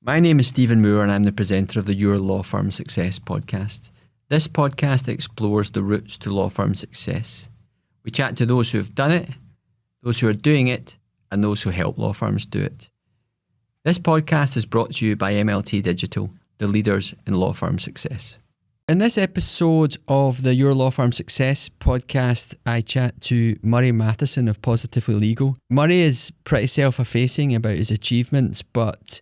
My name is Stephen Moore and I'm the presenter of the Your Law Firm Success podcast. This podcast explores the routes to law firm success. We chat to those who have done it, those who are doing it, and those who help law firms do it. This podcast is brought to you by MLT Digital, the leaders in law firm success. In this episode of the Your Law Firm Success podcast, I chat to Murray Mathieson of Positively Legal. Murray is pretty self-effacing about his achievements, but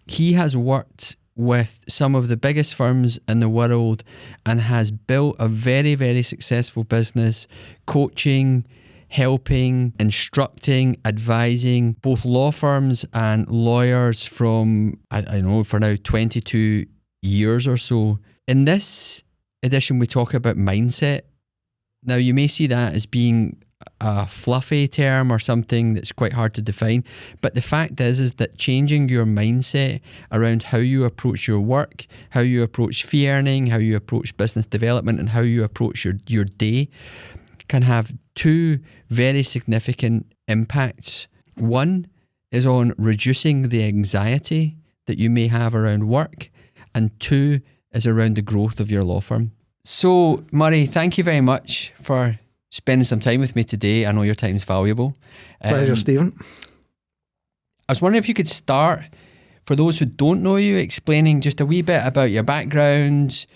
he has worked with some of the biggest firms in the world and has built a very, very successful business, coaching, helping, instructing, advising both law firms and lawyers from, I know, for now 22 years or so. In this edition, we talk about mindset. Now, you may see that as being a fluffy term or something that's quite hard to define, but the fact is that changing your mindset around how you approach your work, how you approach fee earning, how you approach business development, and how you approach your day can have two very significant impacts. One is on reducing the anxiety that you may have around work, and two is around the growth of your law firm. So, Murray, thank you very much for spending some time with me today. I know your time is valuable. Pleasure, Stephen. I was wondering if you could start, for those who don't know you, explaining just a wee bit about your background,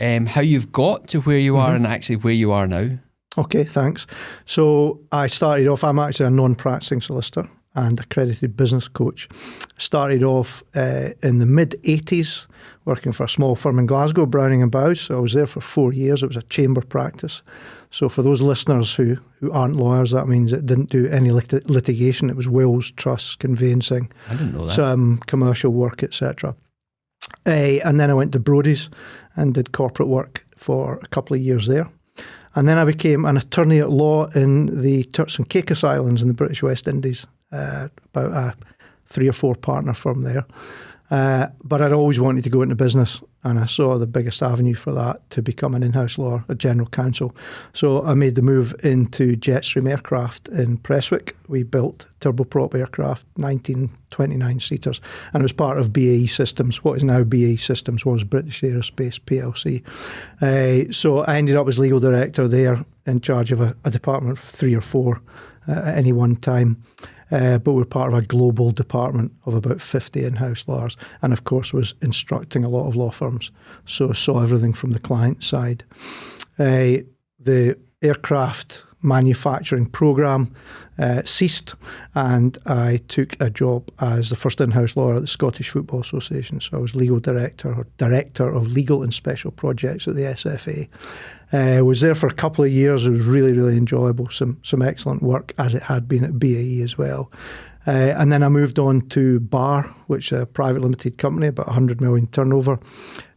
how you've got to where you are and actually where you are now. Okay, thanks. So I started off, I'm actually a non-practicing solicitor and accredited business coach. Started off in the mid-80s working for a small firm in Glasgow, Browning and Bowes. So I was there for 4 years. It was a chamber practice. So for those listeners who aren't lawyers, that means it didn't do any litigation. It was wills, trusts, conveyancing. I didn't know that. Some commercial work, etc. And then I went to Brodie's and did corporate work for a couple of years there. And then I became an attorney at law in the Turks and Caicos Islands in the British West Indies, about a 3 or 4 partner firm there. But I'd always wanted to go into business, and I saw the biggest avenue for that to become an in-house lawyer, a general counsel. So I made the move into Jetstream Aircraft in Prestwick. We built turboprop aircraft, 1929 seaters, and it was part of BAE Systems. What is now BAE Systems was British Aerospace PLC. So I ended up as legal director there, in charge of a department of 3 or 4 at any one time. But we're part of a global department of about 50 in-house lawyers, and of course was instructing a lot of law firms, so saw everything from the client side. The aircraft manufacturing programme ceased, and I took a job as the first in-house lawyer at the Scottish Football Association. So I was legal director or director of legal and special projects at the SFA. I was there for a couple of years. It was really, really enjoyable. Some excellent work, as it had been at BAE as well. And then I moved on to Bar, which is a private limited company, about 100 million turnover.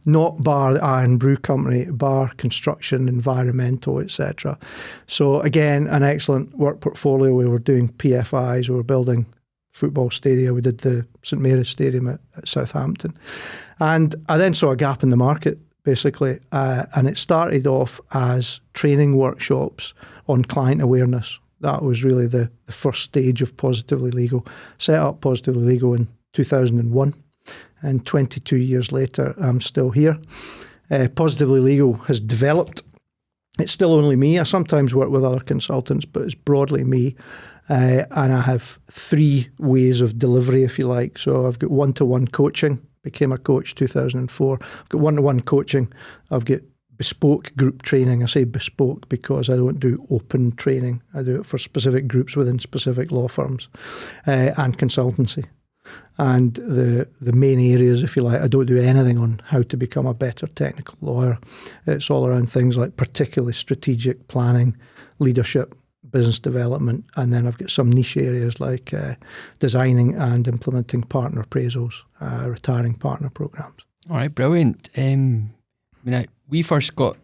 Not Bar, the Iron Brew Company, Bar Construction, Environmental, etc. So again, an excellent work portfolio. We were doing PFIs, we were building football stadia. We did the St Mary's Stadium at Southampton. And I then saw a gap in the market, basically, and it started off as training workshops on client awareness. That was really the first stage of Positively Legal. Set up Positively Legal in 2001, and 22 years later, I'm still here. Positively Legal has developed. It's still only me. I sometimes work with other consultants, but it's broadly me. And I have 3 ways of delivery, if you like. So I've got one-to-one coaching. Became a coach 2004. I've got one-to-one coaching. I've got bespoke group training. I say bespoke because I don't do open training. I do it for specific groups within specific law firms, and consultancy. And the main areas, if you like, I don't do anything on how to become a better technical lawyer. It's all around things like particularly strategic planning, leadership, business development, and then I've got some niche areas like designing and implementing partner appraisals, retiring partner programs. All right, brilliant. We first got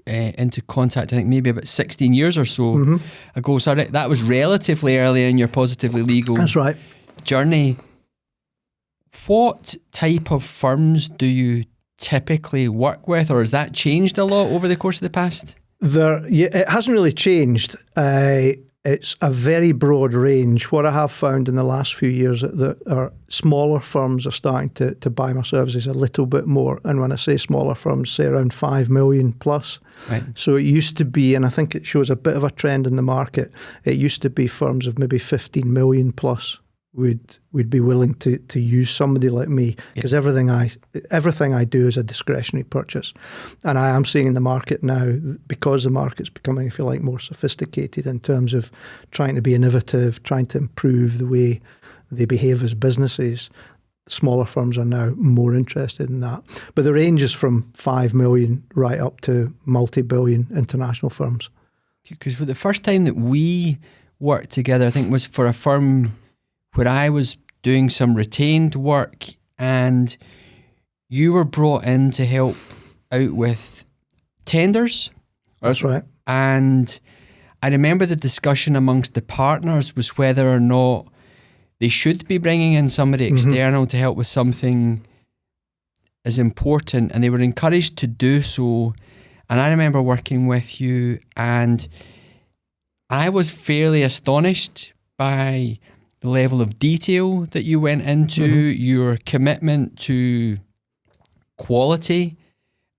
into contact, I think maybe about 16 years or so ago. So that was relatively early in your Positively Legal That's right. journey. What type of firms do you typically work with, or has that changed a lot over the course of the past? It hasn't really changed. It's a very broad range. What I have found in the last few years that our smaller firms are starting to buy my services a little bit more. And when I say smaller firms, say around 5 million plus. Right. So it used to be, and I think it shows a bit of a trend in the market, it used to be firms of maybe 15 million plus would be willing to use somebody like me, because everything I do is a discretionary purchase. And I am seeing in the market now, because the market's becoming, if you like, more sophisticated in terms of trying to be innovative, trying to improve the way they behave as businesses, smaller firms are now more interested in that. But the range is from 5 million right up to multi-billion international firms. Because for the first time that we worked together, I think was for a firm where I was doing some retained work, and you were brought in to help out with tenders. That's right. And I remember the discussion amongst the partners was whether or not they should be bringing in somebody external to help with something as important, and they were encouraged to do so. And I remember working with you, and I was fairly astonished by the level of detail that you went into, your commitment to quality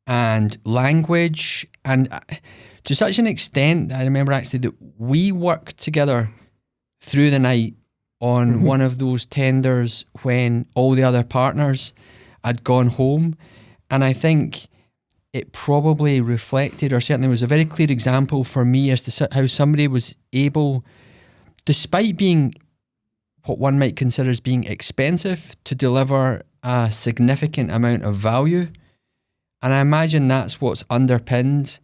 and language, and to such an extent, I remember actually that we worked together through the night on one of those tenders when all the other partners had gone home. And I think it probably reflected, or certainly was a very clear example for me as to how somebody was able, despite being what one might consider as being expensive, to deliver a significant amount of value. And I imagine that's what's underpinned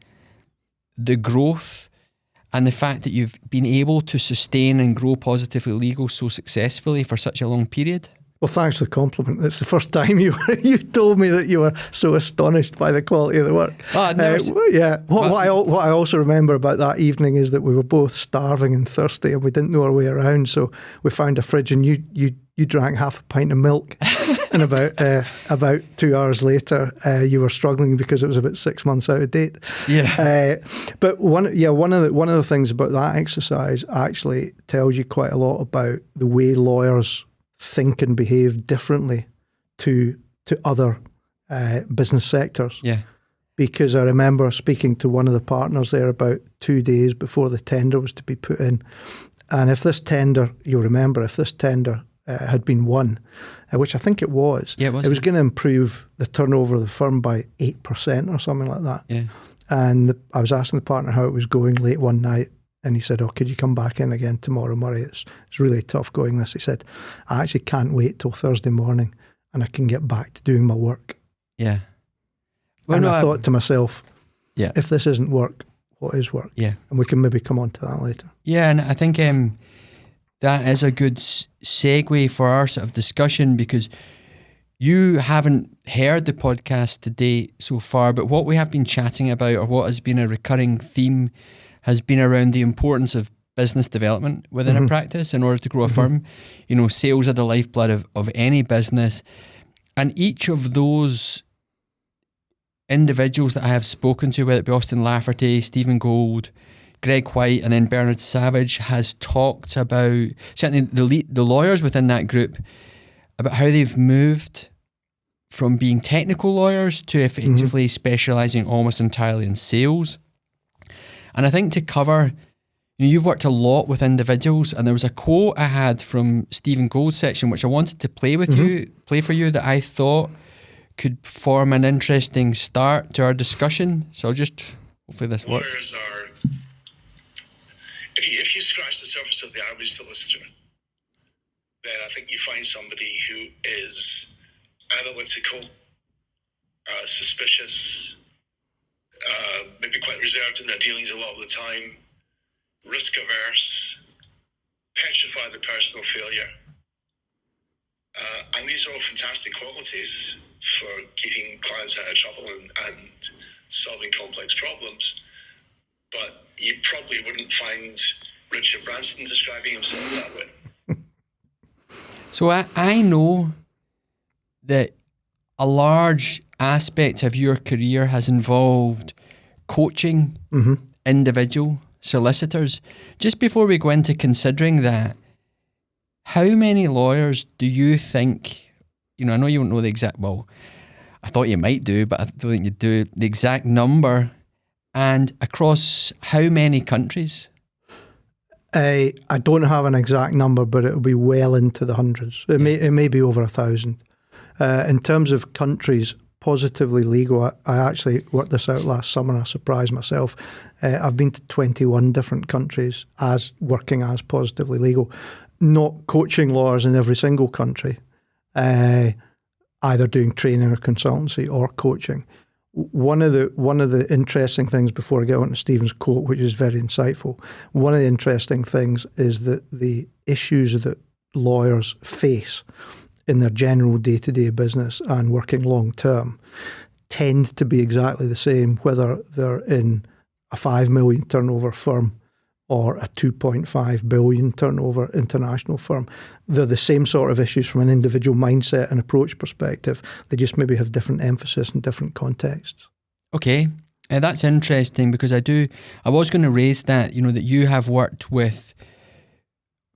the growth and the fact that you've been able to sustain and grow Positively Legal so successfully for such a long period. Well, thanks for the compliment. It's the first time you told me that you were so astonished by the quality of the work. What I also remember about that evening is that we were both starving and thirsty, and we didn't know our way around. So we found a fridge, and you drank half a pint of milk, and about 2 hours later, you were struggling because it was about 6 months out of date. Yeah. But one of the things about that exercise actually tells you quite a lot about the way lawyers think and behave differently to other business sectors. Yeah. Because I remember speaking to one of the partners there about 2 days before the tender was to be put in. And if this tender, you'll remember, had been won, which I think it was, it was going to improve the turnover of the firm by 8% or something like that. Yeah. And I was asking the partner how it was going late one night, and he said, "Oh, could you come back in again tomorrow, Murray? It's really tough going this." He said, "I actually can't wait till Thursday morning and I can get back to doing my work." Yeah. Well, I thought to myself, yeah, if this isn't work, what is work? Yeah. And we can maybe come on to that later. Yeah, and I think that is a good segue for our sort of discussion, because you haven't heard the podcast today so far, but what we have been chatting about, or what has been a recurring theme, has been around the importance of business development within a practice in order to grow a firm. You know, sales are the lifeblood of any business. And each of those individuals that I have spoken to, whether it be Austin Lafferty, Stephen Gold, Greg White, and then Bernard Savage, has talked about, certainly the lawyers within that group, about how they've moved from being technical lawyers to effectively specialising almost entirely in sales. And I think to cover, you've worked a lot with individuals, and there was a quote I had from Stephen Gold's section which I wanted to play for you, that I thought could form an interesting start to our discussion. So I'll just, hopefully this works. Lawyers are, if you scratch the surface of the average solicitor, then I think you find somebody who is analytical, suspicious, maybe quite reserved in their dealings a lot of the time, risk averse, petrified of personal failure. And these are all fantastic qualities for keeping clients out of trouble and solving complex problems. But you probably wouldn't find Richard Branson describing himself that way. So I know that a large aspect of your career has involved coaching individual solicitors. Just before we go into considering that, how many lawyers do you think, I know you don't know the exact, well, I thought you might do, but I don't think you do, the exact number, and across how many countries? I don't have an exact number, but it'll be well into the hundreds. It may be over 1,000. In terms of countries, Positively Legal, I actually worked this out last summer and I surprised myself. I've been to 21 different countries as working as Positively Legal, not coaching lawyers in every single country, either doing training or consultancy or coaching. One of the interesting things, before I get on to Stephen's quote, which is very insightful, one of the interesting things is that the issues that lawyers face in their general day-to-day business and working long-term tend to be exactly the same, whether they're in a 5 million turnover firm or a 2.5 billion turnover international firm. They're the same sort of issues from an individual mindset and approach perspective. They just maybe have different emphasis in different contexts. Okay, that's interesting, because I was going to raise that, that you have worked with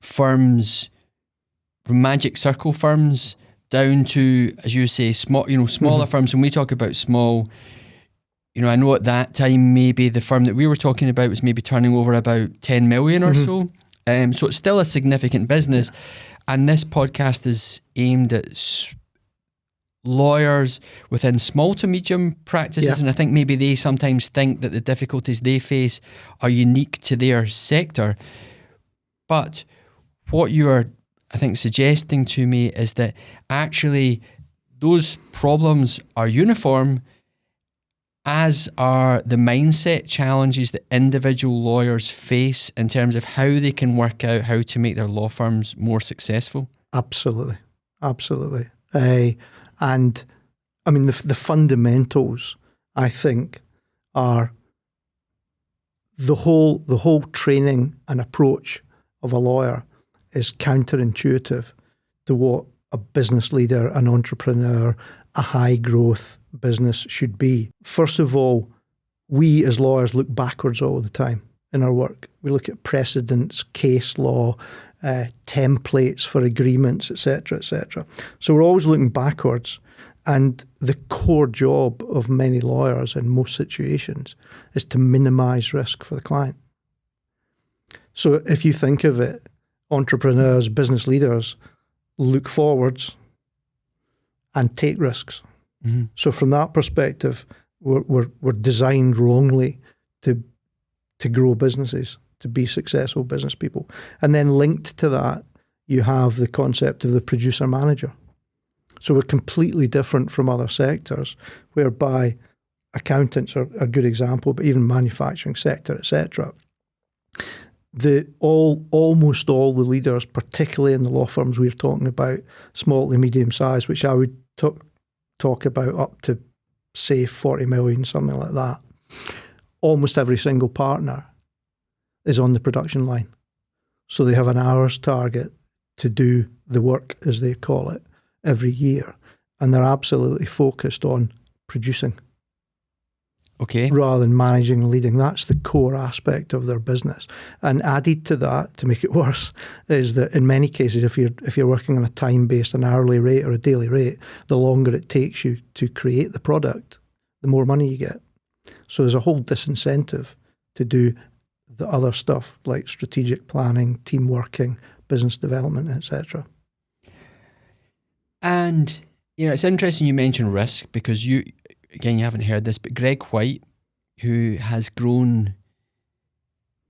firms, from magic circle firms down to, as you say, smaller firms. When we talk about small, I know at that time maybe the firm that we were talking about was maybe turning over about 10 million or so. So it's still a significant business. And this podcast is aimed at lawyers within small to medium practices. Yeah. And I think maybe they sometimes think that the difficulties they face are unique to their sector. But what you are, I think, suggesting to me is that actually those problems are uniform, as are the mindset challenges that individual lawyers face in terms of how they can work out how to make their law firms more successful. Absolutely. And I mean, the fundamentals, I think, are the whole training and approach of a lawyer is counterintuitive to what a business leader, an entrepreneur, a high growth business should be. First of all, we as lawyers look backwards all the time in our work. We look at precedents, case law, templates for agreements, etc., etc. So we're always looking backwards. And the core job of many lawyers in most situations is to minimize risk for the client. So if you think of it, entrepreneurs, business leaders look forwards and take risks. Mm-hmm. So from that perspective, we're designed wrongly to grow businesses, to be successful business people. And then linked to that, you have the concept of the producer manager. So we're completely different from other sectors, whereby accountants are a good example, but even manufacturing sector, etc. Almost all the leaders, particularly in the law firms we're talking about, small to medium size, which I would talk about up to, say, 40 million, something like that. Almost every single partner is on the production line. So they have an hours target to do the work, as they call it, every year. And they're absolutely focused on producing. Okay. Rather than managing and leading. That's the core aspect of their business. And added to that, to make it worse, is that in many cases, if you're working on a time-based, an hourly rate or a daily rate, the longer it takes you to create the product, the more money you get. So there's a whole disincentive to do the other stuff like strategic planning, team working, business development, etc. And, it's interesting you mention risk, because you haven't heard this, but Greg White, who has grown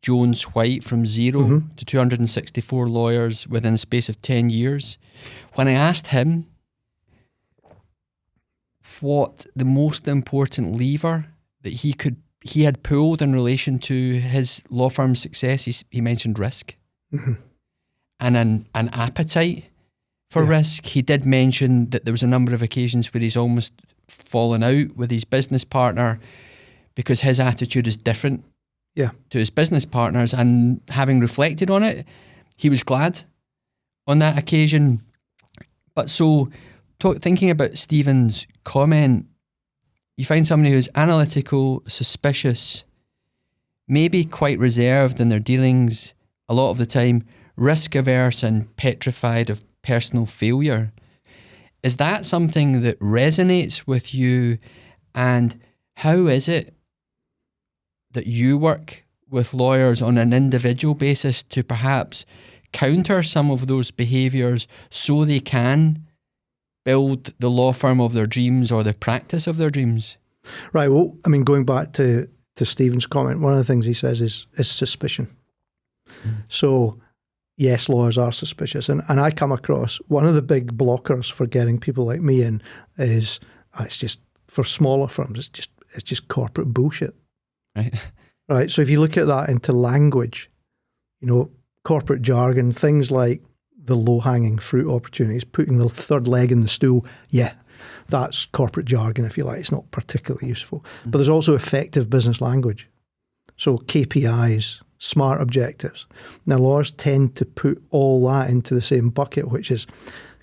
Jones White from 0 to 264 lawyers within a space of 10 years, when I asked him what the most important lever that he had pulled in relation to his law firm's success, he mentioned risk and an appetite for risk. He did mention that there was a number of occasions where he's almost fallen out with his business partner because his attitude is different to his business partners, and having reflected on it, he was glad on that occasion. But so, thinking about Stephen's comment, you find somebody who's analytical, suspicious, maybe quite reserved in their dealings a lot of the time, risk averse and petrified of personal failure. Is that something that resonates with you? And how is it that you work with lawyers on an individual basis to perhaps counter some of those behaviours so they can build the law firm of their dreams or the practice of their dreams? Right. Well, I mean, going back to Stephen's comment, one of the things he says is suspicion. So, yes, lawyers are suspicious. And I come across one of the big blockers for getting people like me in is it's just, for smaller firms, it's just corporate bullshit. Right. Right. So if you look at that into language, corporate jargon, things like the low-hanging fruit opportunities, putting the third leg in the stool, that's corporate jargon, if you like. It's not particularly useful. But there's also effective business language. So KPIs, smart objectives. Now, lawyers tend to put all that into the same bucket, which is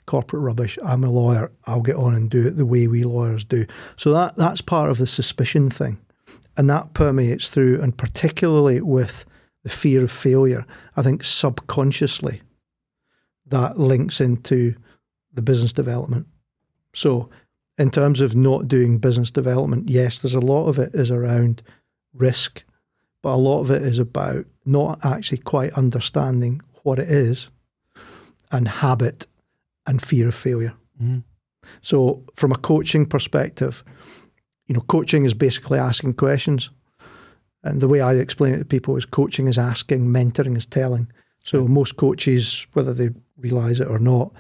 corporate rubbish. I'm a lawyer. I'll get on and do it the way we lawyers do. So that's part of the suspicion thing. And that permeates through, and particularly with the fear of failure, I think subconsciously that links into the business development. So in terms of not doing business development, yes, there's a lot of it is around risk, but a lot of it is about not actually quite understanding what it is and habit and fear of failure. Mm-hmm. So from a coaching perspective, coaching is basically asking questions. And the way I explain it to people is coaching is asking, mentoring is telling. So most coaches, whether they realise it or not,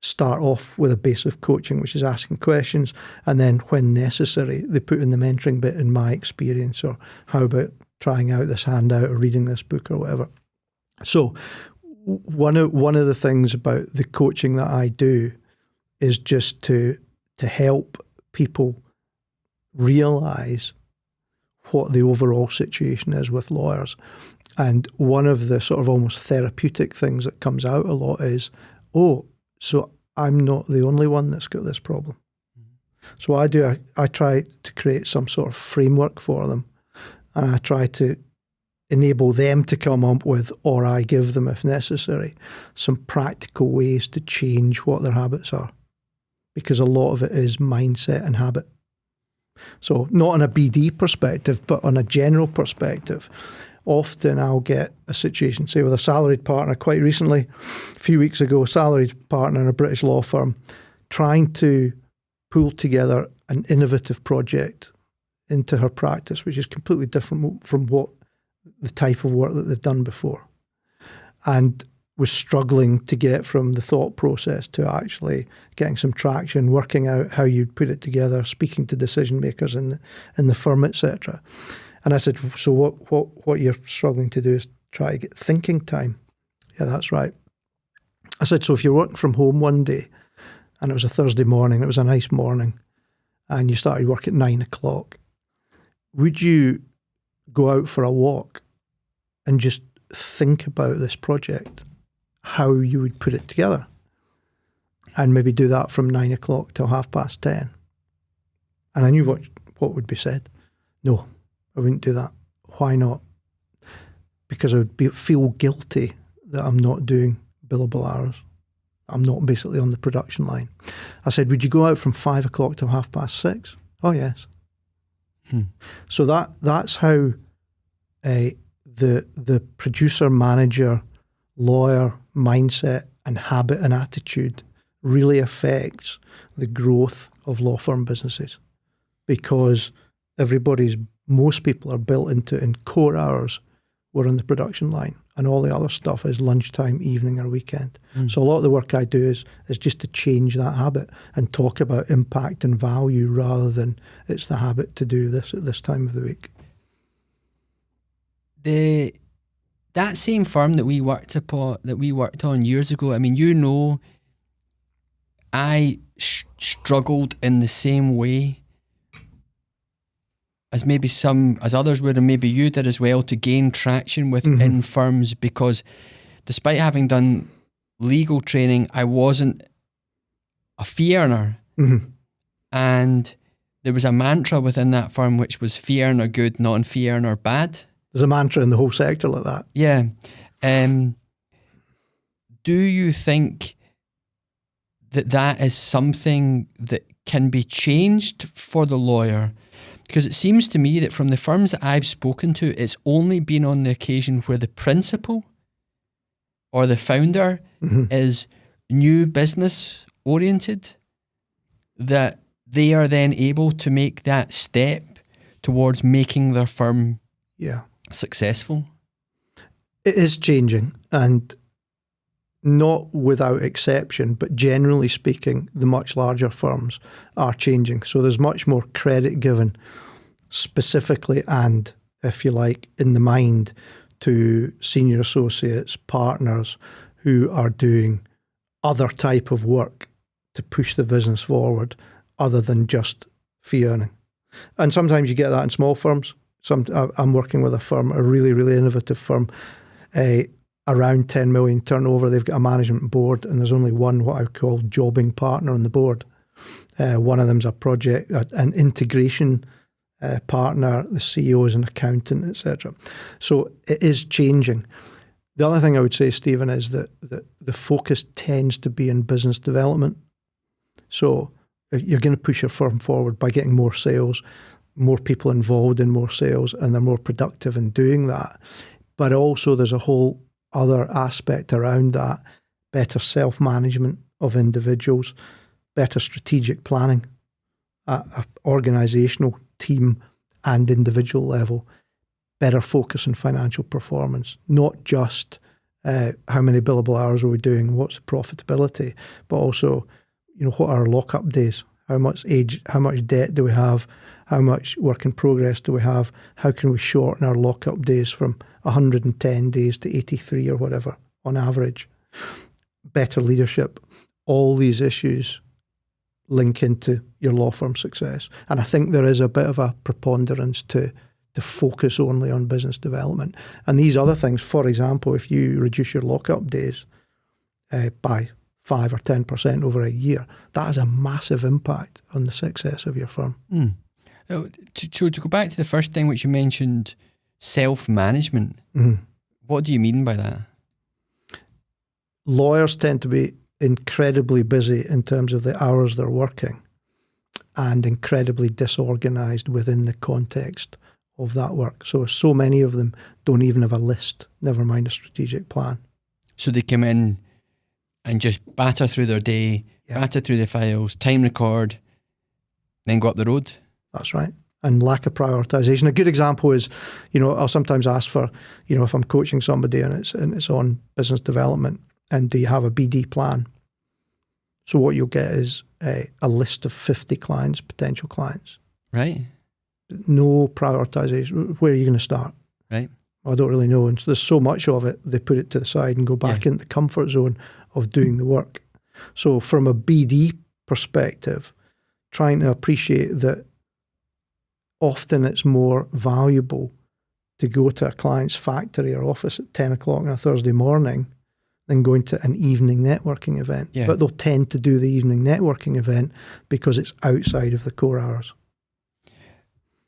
start off with a base of coaching, which is asking questions. And then when necessary, they put in the mentoring bit, in my experience, or how about trying out this handout or reading this book or whatever. So one of the things about the coaching that I do is just to help people realise what the overall situation is with lawyers. And one of the sort of almost therapeutic things that comes out a lot is, so I'm not the only one that's got this problem. So I try to create some sort of framework for them. And I try to enable them to come up with, or I give them if necessary, some practical ways to change what their habits are. Because a lot of it is mindset and habit. So not on a BD perspective, but on a general perspective, often I'll get a situation, say with a salaried partner quite recently, a few weeks ago, a salaried partner in a British law firm, trying to pull together an innovative project into her practice, which is completely different from what the type of work that they've done before. And was struggling to get from the thought process to actually getting some traction, working out how you'd put it together, speaking to decision makers in the firm, etc. And I said, so what you're struggling to do is try to get thinking time. Yeah, that's right. I said, so if you're working from home one day and it was a Thursday morning, it was a nice morning, and you started work at 9 o'clock, would you go out for a walk and just think about this project, how you would put it together, and maybe do that from 9 o'clock till 10:30? And I knew what would be said. No, I wouldn't do that. Why not? Because I would feel guilty that I'm not doing billable hours. I'm not basically on the production line. I said, would you go out from 5 o'clock till 6:30? Oh, yes. So that's how the producer, manager, lawyer mindset and habit and attitude really affects the growth of law firm businesses, because most people are built into, in core hours, we're on the production line, and all the other stuff is lunchtime, evening or weekend. So a lot of the work I do is just to change that habit and talk about impact and value rather than it's the habit to do this at this time of the week. That same firm that we worked on years ago, I mean, I struggled in the same way as as others would, and maybe you did as well, to gain traction within firms, because despite having done legal training, I wasn't a fee earner. And there was a mantra within that firm which was fee earner good, not fee earner bad. There's a mantra in the whole sector like that. Yeah. Do you think that is something that can be changed for the lawyer? Because it seems to me that from the firms that I've spoken to, it's only been on the occasion where the principal or the founder is new business oriented that they are then able to make that step towards making their firm successful. It is changing, and not without exception, but generally speaking, the much larger firms are changing. So there's much more credit given specifically and, if you like, in the mind to senior associates, partners who are doing other type of work to push the business forward other than just fee earning. And sometimes you get that in small firms. I'm working with a firm, a really, really innovative firm, around 10 million turnover. They've got a management board and there's only one what I call jobbing partner on the board. One of them's a project, an integration partner, the CEO is an accountant, etc. So it is changing. The other thing I would say, Stephen, is that the focus tends to be in business development. So you're going to push your firm forward by getting more sales, more people involved in more sales, and they're more productive in doing that. But also there's a whole other aspect around that, better self-management of individuals, better strategic planning at an organisational, team and individual level, better focus on financial performance, not just how many billable hours are we doing, what's the profitability, but also, what are our lock-up days, how much debt do we have, how much work in progress do we have, how can we shorten our lock-up days from 110 days to 83 or whatever on average. Better leadership, all these issues link into your law firm success. And I think there is a bit of a preponderance to focus only on business development. And these other things, for example, if you reduce your lock-up days by 5 or 10% over a year, that has a massive impact on the success of your firm. To go back to the first thing which you mentioned, self-management, what do you mean by that? Lawyers tend to be incredibly busy in terms of the hours they're working and incredibly disorganised within the context of that work. So many of them don't even have a list, never mind a strategic plan. So they come in and just batter through their day, batter through the files, time record, then go up the road. That's right. And lack of prioritisation. A good example is, I'll sometimes ask for, if I'm coaching somebody and it's on business development, and do you have a BD plan? So what you'll get is a list of 50 clients, potential clients. Right. No prioritisation. Where are you going to start? Right. I don't really know. And so there's so much of it, they put it to the side and go back into the comfort zone of doing the work. So from a BD perspective, trying to appreciate that often it's more valuable to go to a client's factory or office at 10 o'clock on a Thursday morning than going to an evening networking event. Yeah. But they'll tend to do the evening networking event because it's outside of the core hours.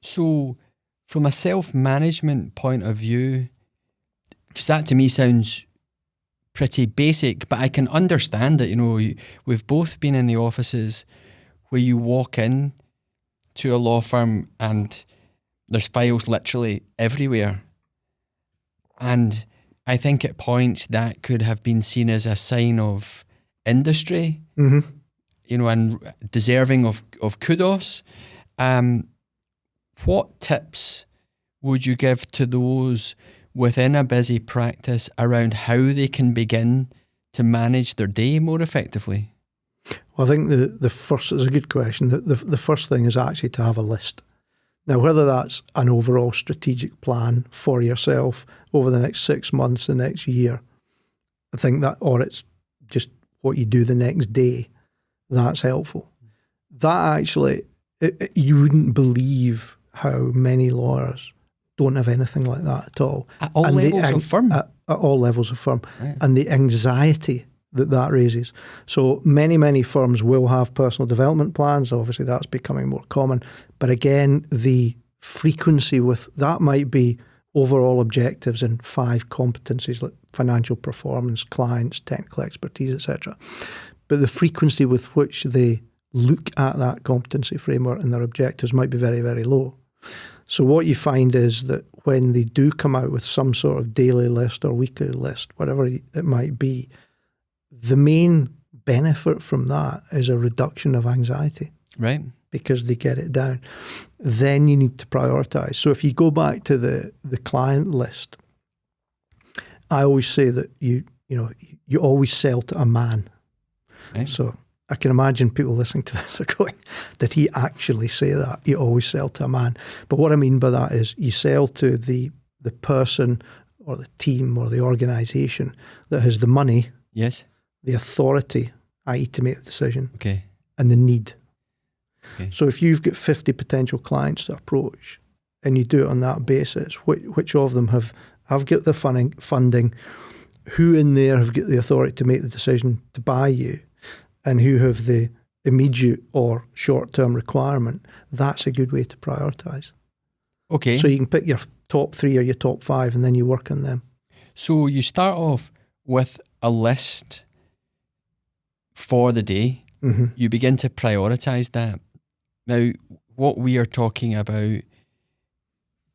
So from a self-management point of view, because that to me sounds pretty basic, but I can understand it. We've both been in the offices where you walk in to a law firm and there's files literally everywhere. And I think at points that could have been seen as a sign of industry, and deserving of kudos. What tips would you give to those within a busy practice around how they can begin to manage their day more effectively? Well, I think the first is a good question. The first thing is actually to have a list. Now, whether that's an overall strategic plan for yourself over the next 6 months, the next year, I think that, or it's just what you do the next day, that's helpful. That actually, you wouldn't believe how many lawyers don't have anything like that at all. At all levels of firm? At all levels of firm. Right. And the anxiety that raises. So many firms will have personal development plans. Obviously, that's becoming more common. But again, the frequency with that might be overall objectives and 5 competencies like financial performance, clients, technical expertise, etc. But the frequency with which they look at that competency framework and their objectives might be very, very low. So what you find is that when they do come out with some sort of daily list or weekly list, whatever it might be, the main benefit from that is a reduction of anxiety. Right. Because they get it down. Then you need to prioritise. So if you go back to the client list, I always say that you always sell to a man. Right. So I can imagine people listening to this are going, did he actually say that? You always sell to a man. But what I mean by that is you sell to the person or the team or the organisation that has the money, yes, the authority, i.e. to make the decision, okay, and the need. Okay. So if you've got 50 potential clients to approach and you do it on that basis, which of them have got the funding, who in there have got the authority to make the decision to buy you, and who have the immediate or short-term requirement, that's a good way to prioritise. Okay. So you can pick your top 3 or your top 5 and then you work on them. So you start off with a list for the day. Mm-hmm. You begin to prioritise that. Now, what we are talking about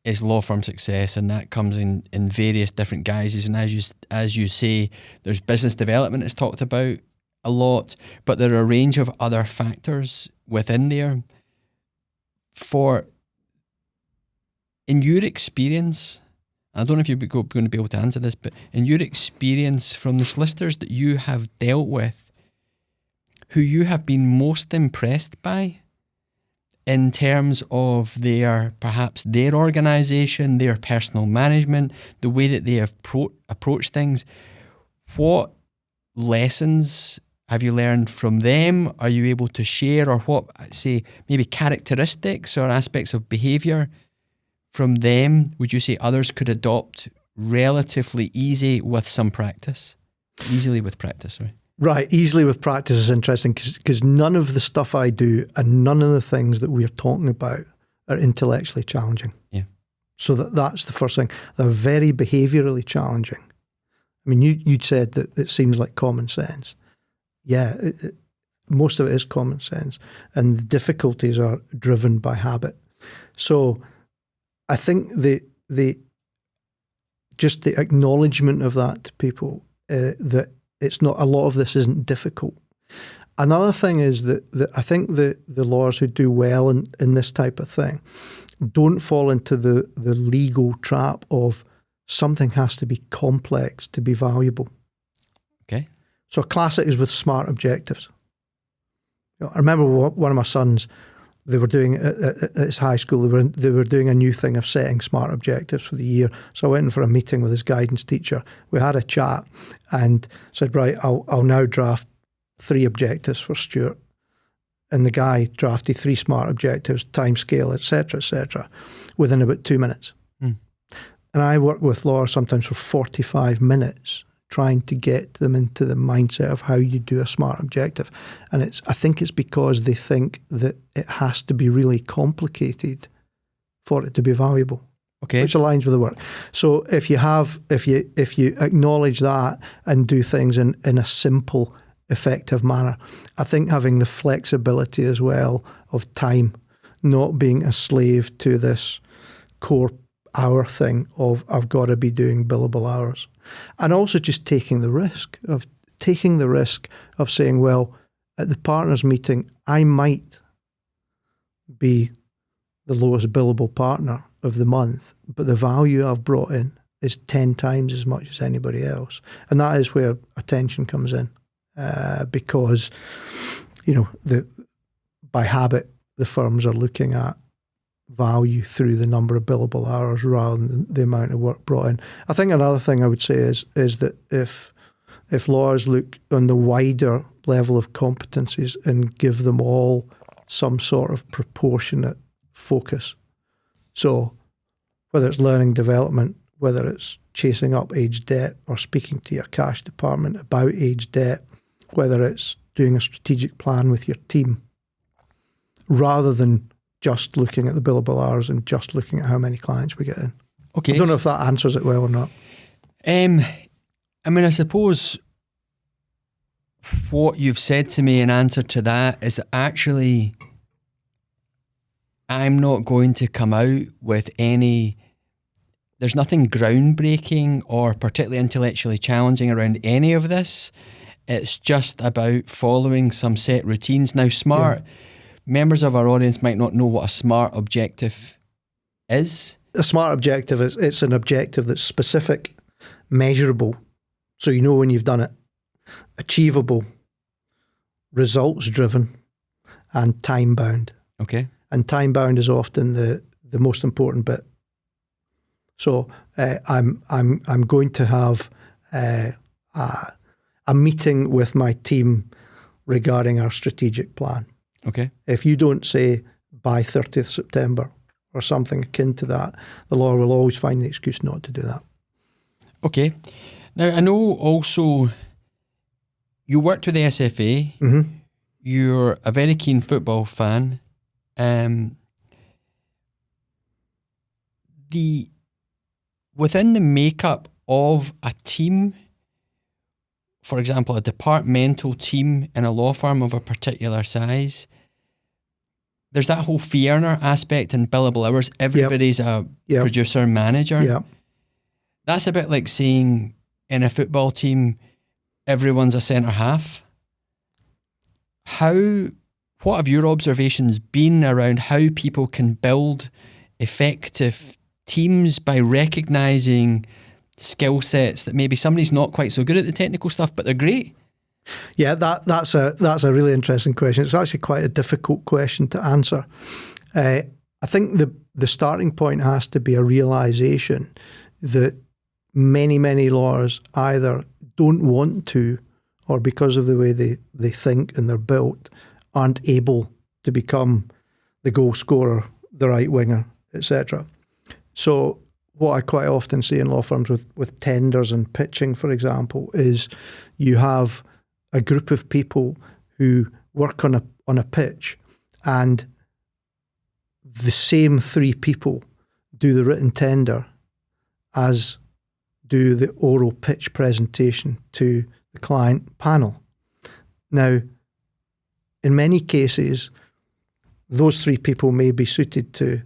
is law firm success, and that comes in various different guises. And as you say, there's business development that's talked about a lot, but there are a range of other factors within there. In your experience, I don't know if you're going to be able to answer this, but in your experience from the solicitors that you have dealt with, who you have been most impressed by in terms of perhaps their organisation, their personal management, the way that they have approached things, what lessons have you learned from them? Are you able to share, or what, say, maybe characteristics or aspects of behaviour from them would you say others could adopt relatively easily with practice, sorry? Right, easily with practice is interesting because none of the stuff I do and none of the things that we're talking about are intellectually challenging. Yeah. So that's the first thing. They're very behaviourally challenging. I mean, you'd said that it seems like common sense. Yeah, most of it is common sense, and the difficulties are driven by habit. So I think the acknowledgement of that to people, that it's not, a lot of this isn't difficult. Another thing is that I think the lawyers who do well in this type of thing don't fall into the legal trap of something has to be complex to be valuable. Okay. So a classic is with SMART objectives. I remember one of my sons, they were doing at his high school, they were doing a new thing of setting SMART objectives for the year. So I went in for a meeting with his guidance teacher. We had a chat and said, right, I'll now draft 3 objectives for Stuart. And the guy drafted 3 SMART objectives, time scale, etc., within about 2 minutes. Mm. And I work with lawyers sometimes for 45 minutes trying to get them into the mindset of how you do a SMART objective. And I think it's because they think that it has to be really complicated for it to be valuable. Okay. Which aligns with the work. So if you acknowledge that and do things in a simple, effective manner, I think having the flexibility as well of time, not being a slave to this core hour thing of I've got to be doing billable hours. And also just taking the risk of saying, well, at the partners meeting, I might be the lowest billable partner of the month, but the value I've brought in is 10 times as much as anybody else. And that is where attention comes in, because, by habit, the firms are looking at value through the number of billable hours rather than the amount of work brought in. I think another thing I would say is that if lawyers look on the wider level of competencies and give them all some sort of proportionate focus. So whether it's learning development, whether it's chasing up aged debt or speaking to your cash department about aged debt, whether it's doing a strategic plan with your team, rather than just looking at the billable hours and just looking at how many clients we get in. Okay. I don't know if that answers it well or not. I mean, I suppose what you've said to me in answer to that is that actually I'm not going to come out with there's nothing groundbreaking or particularly intellectually challenging around any of this. It's just about following some set routines. Now, members of our audience might not know what a SMART objective is. A SMART objective it's an objective that's specific, measurable, so you know when you've done it, achievable, results driven, and time bound. Okay. And time bound is often the most important bit. So I'm going to have a meeting with my team regarding our strategic plan. Okay. If you don't say by 30th September or something akin to that, the lawyer will always find the excuse not to do that. Okay. Now, I know also you worked with the SFA. Mm-hmm. You're a very keen football fan. Within the makeup of a team, for example, a departmental team in a law firm of a particular size, there's that whole fee earner aspect and billable hours. Everybody's a producer manager. Yeah. That's a bit like saying in a football team, everyone's a centre half. What have your observations been around how people can build effective teams by recognising skill sets that maybe somebody's not quite so good at the technical stuff, but they're great? Yeah, that's a really interesting question. It's actually quite a difficult question to answer. I think the starting point has to be a realisation that many lawyers either don't want to, or because of the way they think and they're built, aren't able to become the goal scorer, the right winger, etc. So what I quite often see in law firms with tenders and pitching, for example, is you have a group of people who work on a pitch, and the same three people do the written tender as do the oral pitch presentation to the client panel. Now, in many cases, those three people may be suited to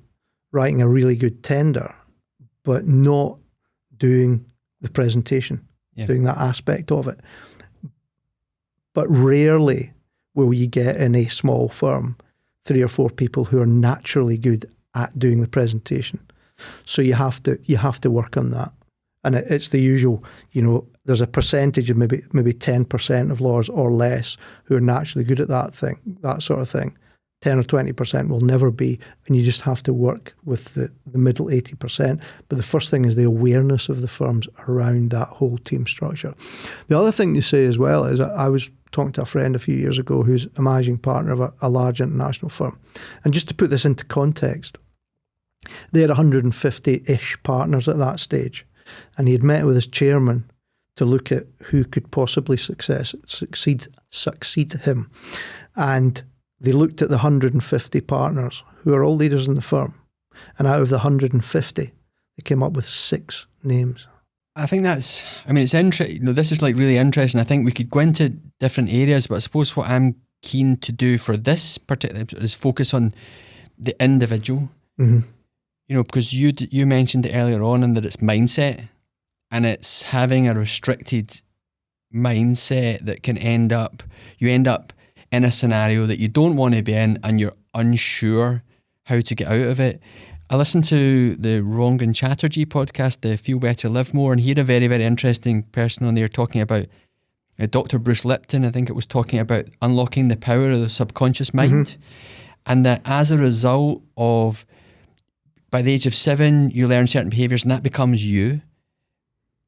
writing a really good tender, but not doing the presentation, doing that aspect of it. But rarely will you get in a small firm 3 or 4 people who are naturally good at doing the presentation. So you have to work on that. And it's the usual, there's a percentage of maybe 10% of lawyers or less who are naturally good at that sort of thing. 10 or 20% will never be, and you just have to work with the middle 80%. But the first thing is the awareness of the firms around that whole team structure. The other thing to say as well is I was talking to a friend a few years ago who's a managing partner of a large international firm. And just to put this into context, they had 150-ish partners at that stage. And he had met with his chairman to look at who could possibly succeed him. And they looked at the 150 partners who are all leaders in the firm. And out of the 150, they came up with 6 names. I think it's interesting. This is really interesting. I think we could go into different areas, but I suppose what I'm keen to do for this particular is focus on the individual. Mm-hmm. Because you mentioned it earlier on, and that it's mindset, and it's having a restricted mindset that can end up in a scenario that you don't want to be in, and you're unsure how to get out of it. I listened to the Rangan Chatterjee podcast, the Feel Better, Live More, and he had a very, very interesting person on there talking about Dr. Bruce Lipton. I think it was talking about unlocking the power of the subconscious mind. Mm-hmm. And that as a result of, by the age of 7, you learn certain behaviours and that becomes you.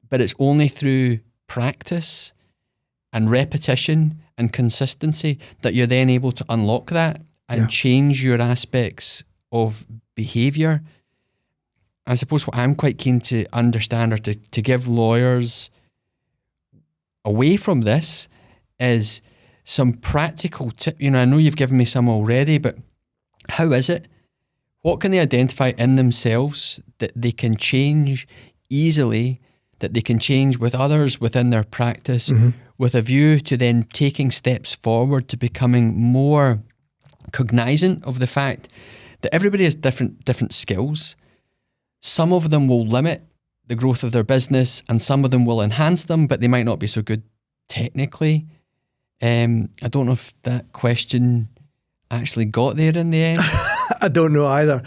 But it's only through practice and repetition and consistency that you're then able to unlock that and change your aspects of behaviour. I suppose what I'm quite keen to understand, or to give lawyers away from this, is some practical tip. I know you've given me some already, but how is it What can they identify in themselves that they can change easily, that they can change with others within their practice, with a view to then taking steps forward to becoming more cognizant of the fact that everybody has different skills. Some of them will limit the growth of their business and some of them will enhance them, but they might not be so good technically. I don't know if that question actually got there in the end. I don't know either.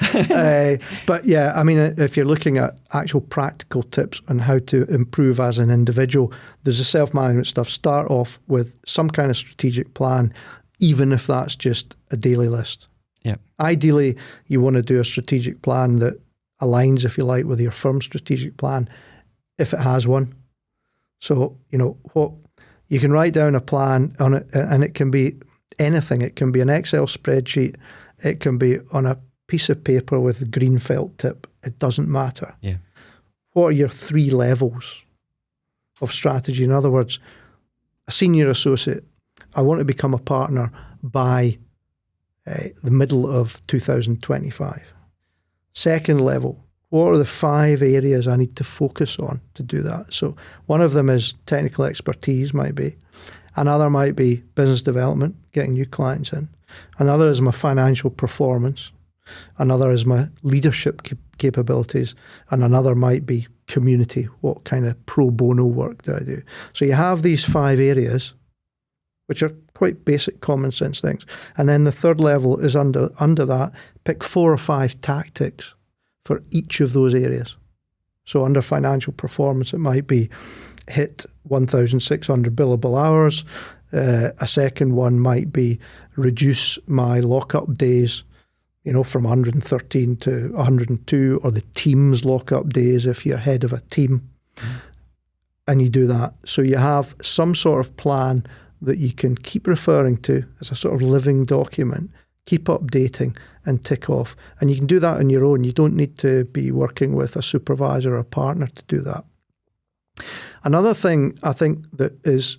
But yeah, I mean, if you're looking at actual practical tips on how to improve as an individual, there's the self-management stuff. Start off with some kind of strategic plan, even if that's just a daily list. Yeah. Ideally, you want to do a strategic plan that aligns, if you like, with your firm's strategic plan, if it has one. So, what you can write down a plan on it, and it can be anything. It can be an Excel spreadsheet. It can be on a piece of paper with a green felt tip. It doesn't matter. Yeah. What are your 3 levels of strategy? In other words, a senior associate, I want to become a partner by the middle of 2025. Second level, what are the 5 areas I need to focus on to do that? So one of them is technical expertise, might be. Another might be business development, getting new clients in. Another is my financial performance. Another is my leadership capabilities. And another might be community. What kind of pro bono work do I do? So you have these 5 areas, which are quite basic common sense things. And then the third level is under that, pick 4 or 5 tactics for each of those areas. So under financial performance, it might be hit 1,600 billable hours. A second one might be reduce my lockup days, from 113 to 102, or the team's lockup days if you're head of a team. And you do that. So you have some sort of plan that you can keep referring to as a sort of living document, keep updating and tick off. And you can do that on your own. You don't need to be working with a supervisor or a partner to do that. Another thing I think that is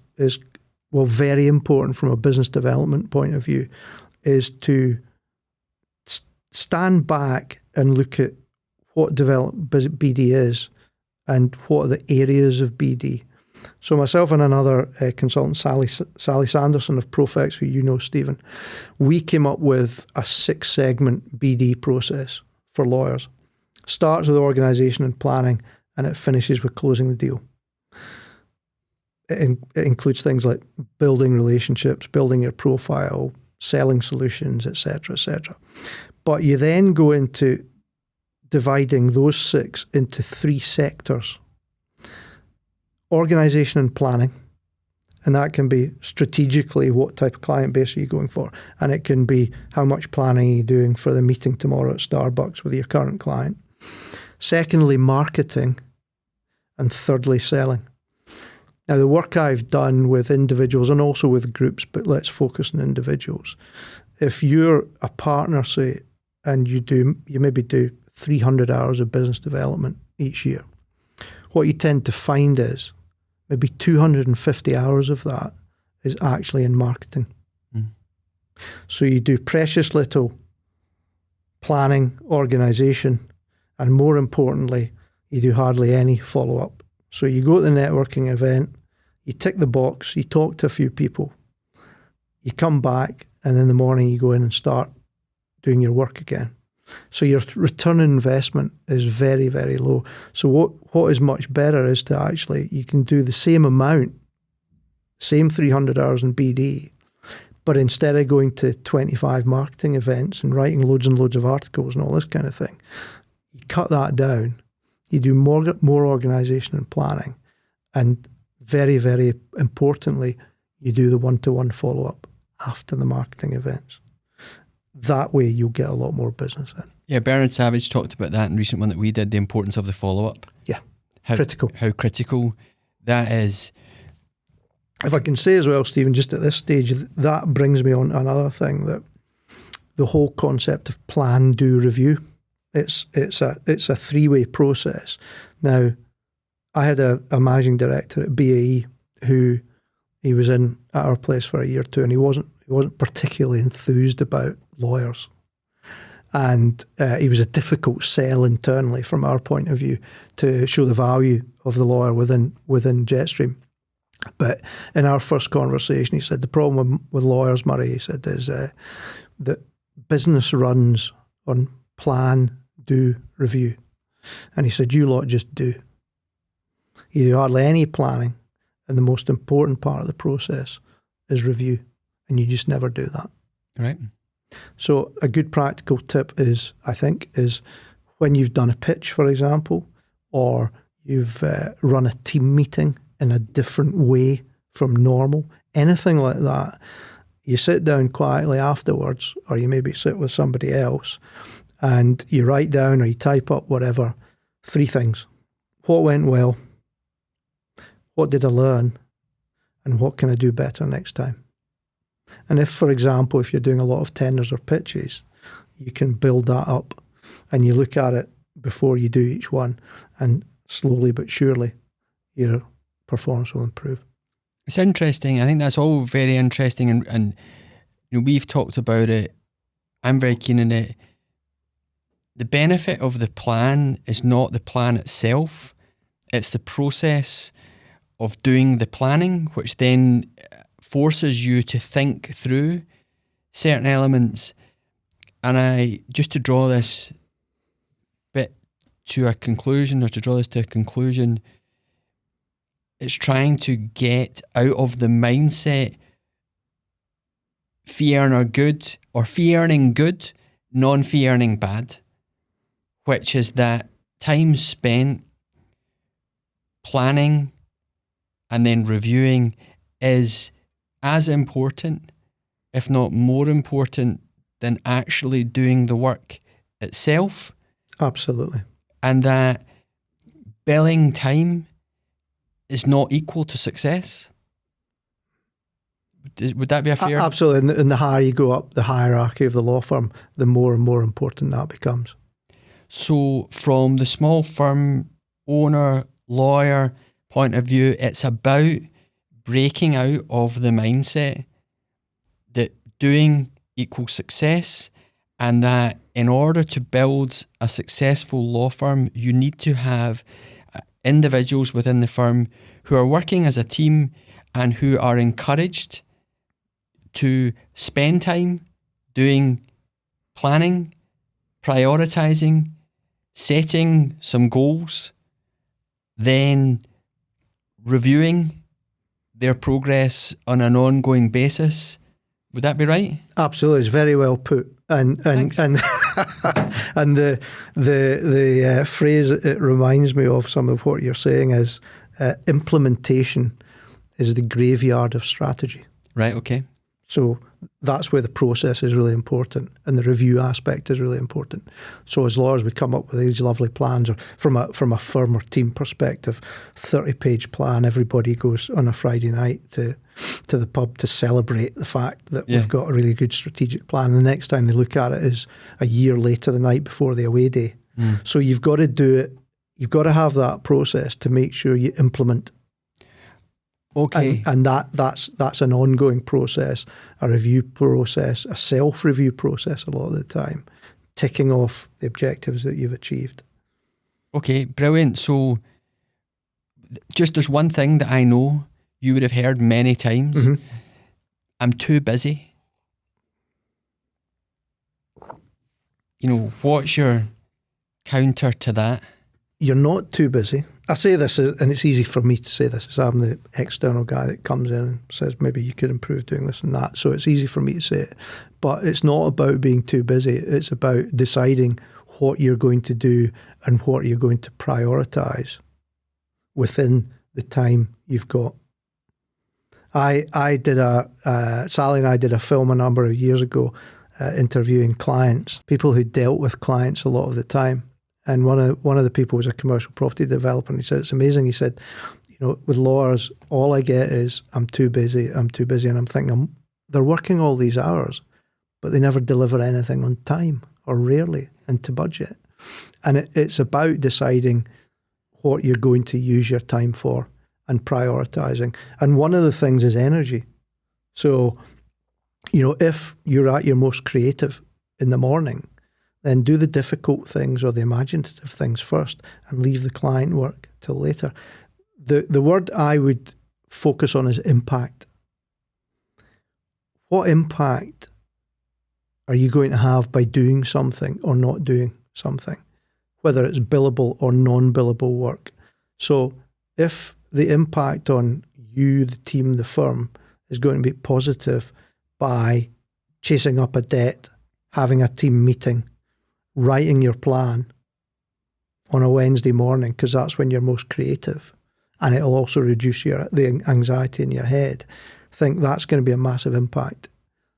very important from a business development point of view is to stand back and look at what BD is and what are the areas of BD. So myself and another consultant, Sally Sanderson of Profex, who you know, Stephen, we came up with a 6-segment BD process for lawyers. Starts with organisation and planning, and it finishes with closing the deal. It includes things like building relationships, building your profile, selling solutions, etc., etc. But you then go into dividing those 6 into 3 sectors. Organisation and planning, and that can be strategically what type of client base are you going for, and it can be how much planning are you doing for the meeting tomorrow at Starbucks with your current client. Secondly, marketing, and thirdly, selling. Now, the work I've done with individuals and also with groups, but let's focus on individuals. If you're a partner, say, and you maybe do 300 hours of business development each year, what you tend to find is maybe 250 hours of that is actually in marketing. So you do precious little planning, organisation, and more importantly, you do hardly any follow-up. So you go to the networking event, you tick the box, you talk to a few people, you come back, and in the morning you go in and start doing your work again. So your return on investment is very, very low. So what is much better is to actually, you can do the same amount, same 300 hours in BD, but instead of going to 25 marketing events and writing loads and loads of articles and all this kind of thing, you cut that down. You do more organisation and planning, and very, very importantly, you do the one-to-one follow-up after the marketing events. That way you'll get a lot more business in. Yeah, Bernard Savage talked about that in a recent one that we did, the importance of the follow-up. Yeah, critical. How critical that is. If I can say as well, Stephen, just at this stage, that brings me on to another thing, that the whole concept of plan, do, review. It's a 3-way process. Now, I had a managing director at BAE who he was in at our place for a year or two, and he wasn't particularly enthused about lawyers. And he was a difficult sell internally from our point of view to show the value of the lawyer within Jetstream. But in our first conversation, he said the problem with lawyers, Murray, he said, is that business runs on plan, do, review. And he said, you lot just do. You do hardly any planning, and the most important part of the process is review, and you just never do that. Right. So a good practical tip is when you've done a pitch, for example, or you've run a team meeting in a different way from normal, anything like that, you sit down quietly afterwards, or you maybe sit with somebody else, and you write down or you type up whatever, 3 things. What went well? What did I learn? And what can I do better next time? And if, for example, if you're doing a lot of tenders or pitches, you can build that up and you look at it before you do each one, and slowly but surely your performance will improve. It's interesting. I think that's all very interesting, and you know, we've talked about it. I'm very keen on it. The benefit of the plan is not the plan itself. It's the process of doing the planning, which then forces you to think through certain elements. And just to draw this bit to a conclusion, it's trying to get out of the mindset fee earner good or fee earning good, non-fee earning bad, which is that time spent planning and then reviewing is as important, if not more important, than actually doing the work itself. Absolutely. And that billing time is not equal to success. Would that be a fair? Absolutely. And the higher you go up the hierarchy of the law firm, the more and more important that becomes. So from the small firm owner, lawyer point of view, it's about breaking out of the mindset that doing equals success, and that in order to build a successful law firm, you need to have individuals within the firm who are working as a team and who are encouraged to spend time doing planning, prioritizing, setting some goals, then reviewing their progress on an ongoing basis. Would that be right? Absolutely, it's very well put. And and the phrase it reminds me of some of what you're saying is implementation is the graveyard of strategy. Right. Okay. So that's where the process is really important, and the review aspect is really important. So as lawyers, we come up with these lovely plans, or from a firm or team perspective, 30-page plan. Everybody goes on a Friday night to the pub to celebrate the fact that we've got a really good strategic plan. And the next time they look at it is a year later, the night before the away day. So you've got to do it. You've got to have that process to make sure you implement. Okay. And that's an ongoing process, a review process, a self-review process a lot of the time, ticking off the objectives that you've achieved. Okay, brilliant. So just there's one thing that I know you would have heard many times. Mm-hmm. I'm too busy. You know, what's your counter to that? You're not too busy. I say this, and it's easy for me to say this, as I'm the external guy that comes in and says, maybe you could improve doing this and that. So it's easy for me to say it. But it's not about being too busy. It's about deciding what you're going to do and what you're going to prioritise within the time you've got. Sally and I did a film a number of years ago, interviewing clients, people who dealt with clients a lot of the time. And one of the people was a commercial property developer, and he said, it's amazing. He said, you know, with lawyers, all I get is, I'm too busy. And I'm thinking, they're working all these hours, but they never deliver anything on time, or rarely, and to budget. And it's about deciding what you're going to use your time for and prioritising. And one of the things is energy. So, you know, if you're at your most creative in the morning, then do the difficult things or the imaginative things first and leave the client work till later. The word I would focus on is impact. What impact are you going to have by doing something or not doing something, whether it's billable or non-billable work? So if the impact on you, the team, the firm is going to be positive by chasing up a debt, having a team meeting, writing your plan on a Wednesday morning, because that's when you're most creative, and it'll also reduce the anxiety in your head, think that's going to be a massive impact.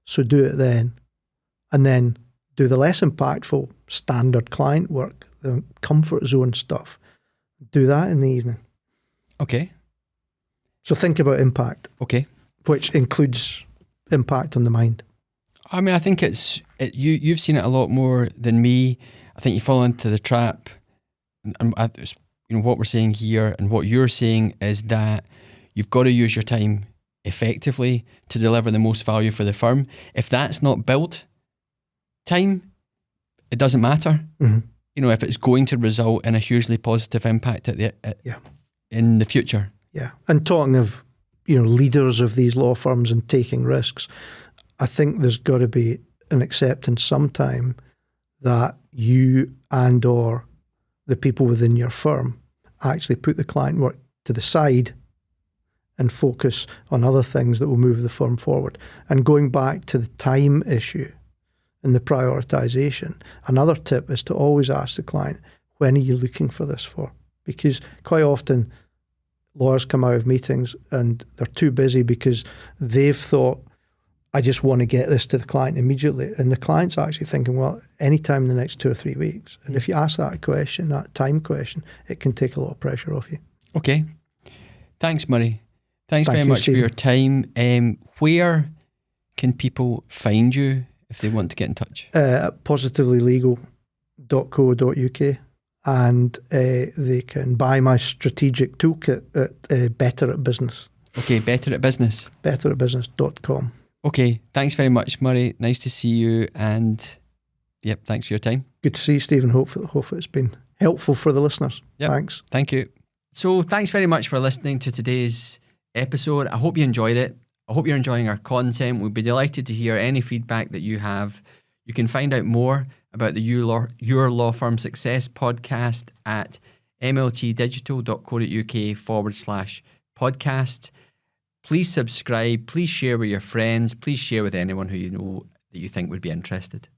So do it then. And then do the less impactful standard client work, the comfort zone stuff. Do that in the evening. Okay. So think about impact. Okay. Which includes impact on the mind. I mean, I think you've seen it a lot more than me. I think you fall into the trap. And what we're saying here and what you're saying is that you've got to use your time effectively to deliver the most value for the firm. If that's not build time, it doesn't matter. Mm-hmm. If it's going to result in a hugely positive impact in the future. Yeah. And talking of, leaders of these law firms and taking risks, I think there's got to be an acceptance sometime that you and or the people within your firm actually put the client work to the side and focus on other things that will move the firm forward. And going back to the time issue and the prioritization, another tip is to always ask the client, when are you looking for this for? Because quite often lawyers come out of meetings and they're too busy because they've thought, I just want to get this to the client immediately. And the client's actually thinking, well, anytime in the next 2 or 3 weeks. And if you ask that question, that time question, it can take a lot of pressure off you. Okay. Thanks, Murray. Thanks very much, Stephen, for your time. Where can people find you if they want to get in touch? At positivelylegal.co.uk, and they can buy my strategic toolkit at Better at Business. Okay, Better at Business. betteratbusiness.com. Okay, thanks very much, Murray. Nice to see you, and thanks for your time. Good to see you, Stephen. Hope it's been helpful for the listeners. Yep. Thanks. Thank you. So thanks very much for listening to today's episode. I hope you enjoyed it. I hope you're enjoying our content. We'd be delighted to hear any feedback that you have. You can find out more about the Your Law Firm Success podcast at mltdigital.co.uk/podcast. Please subscribe. Please share with your friends. Please share with anyone who you know that you think would be interested.